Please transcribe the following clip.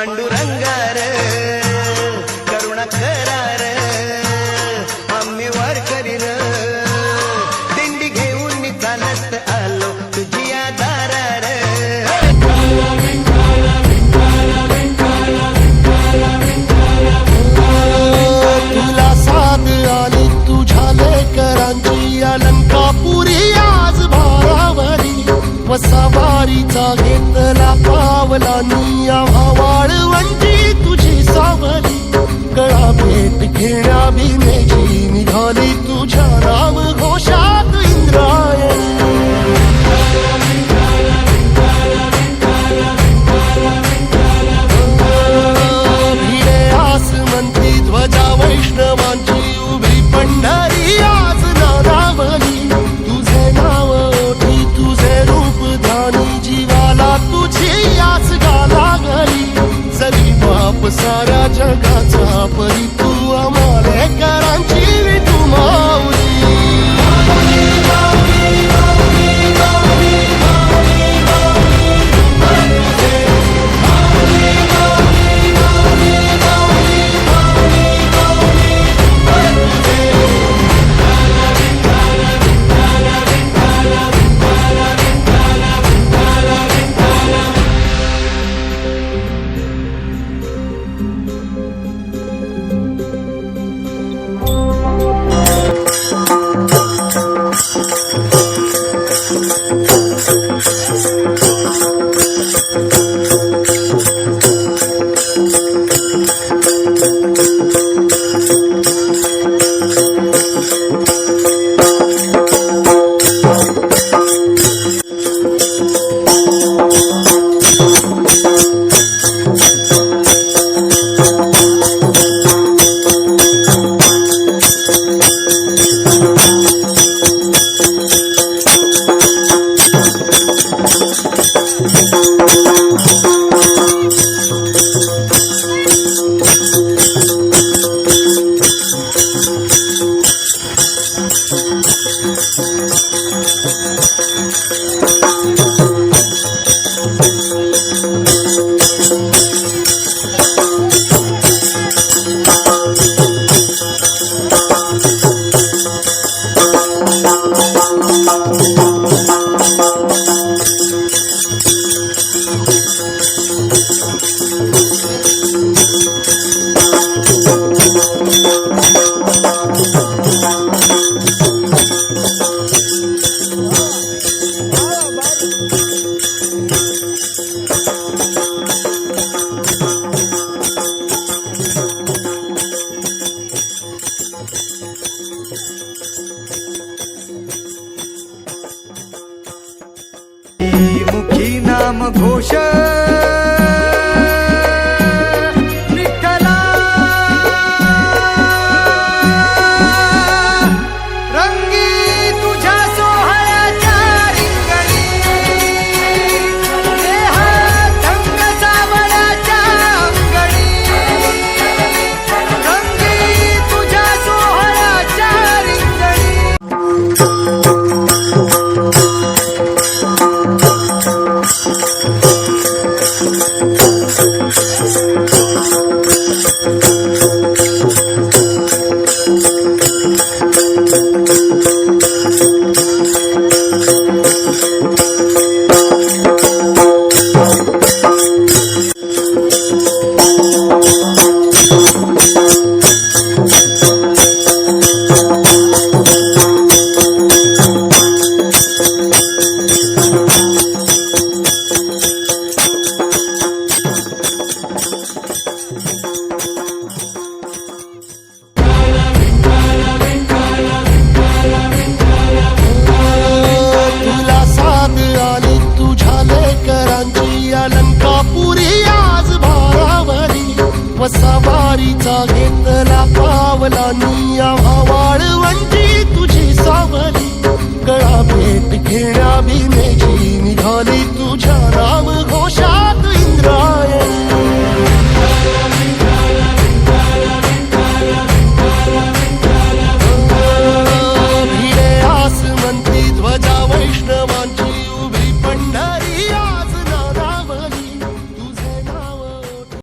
पांडुरंगार करुणा करार आम्ही वारकरी र दिंडी घेऊन मी चालत आलो तुझी दारार तुला साथ आली तुझ्या लेकरांची अलंकापुरी आज भारावरी वसावारीचा घेतला पावला निया वाळवंटी तुझी सावली कळा भेट घेण्या भीमेची निघाली तुझ्या नाम घोषात इंद्रायणी भिडे आसमंती ध्वजा वैष्णवांची उभी पंढरी आज नारावली तुझे नाव ओठी तुझे रूप ध्यानी जीवाला तुझी आस गाला गली जरी बाप साऱ्या जगाचा परी तू आम्हालेकरांची विठू माऊली मुखी नाम घोष विठ्ठला रंगी तुझ्या सोहळ्याच्या रिंगणी देहात ढंग सावळ्याच्या अंगणी रंगी तुझ्या सोहळ्याच्या रिंगणी वसावारीचा घेतला पावला निया वाळवंटी तुझी सावली कळा भेट घेण्या भीमेची निघाली तुझ्या नाम घोषा